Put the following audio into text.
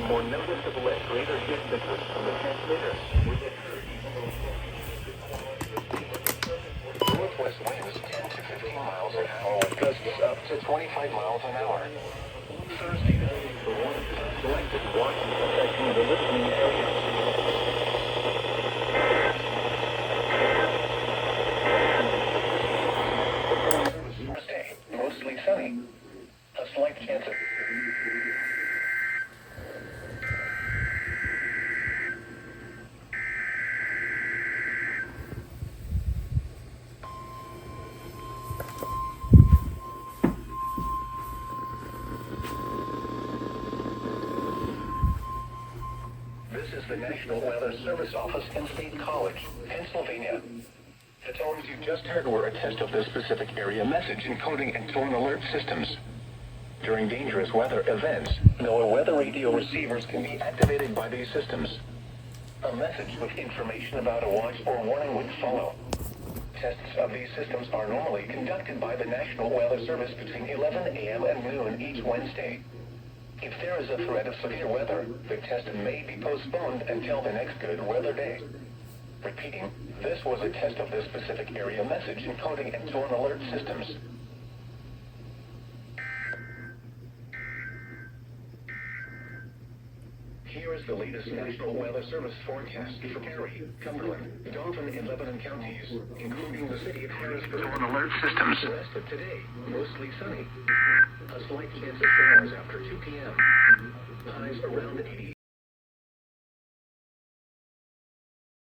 more noticeable at greater distances from the transmitter. Northwest winds 10 to 15 miles an hour, gusts up to 25 miles an hour. Thursday night for one selected warning affecting the listening area. Thursday, mostly sunny. A slight chance of... This is the National Weather Service Office in State College, Pennsylvania. The tones you just heard were a test of the specific area message encoding and tone alert systems. During dangerous weather events, NOAA weather radio receivers can be activated by these systems. A message with information about a watch or warning would follow. Tests of these systems are normally conducted by the National Weather Service between 11 a.m. and noon each Wednesday. If there is a threat of severe weather, the test may be postponed until the next good weather day. Repeating, this was a test of the specific area message encoding and tone alert systems. Here is the latest National Weather Service forecast for Cary, Cumberland, Dalton, and Lebanon counties, including the city of Harrisburg. Tone alert systems. The rest of today, mostly sunny. A slight chance of showers after 2 p.m. Highs around 80.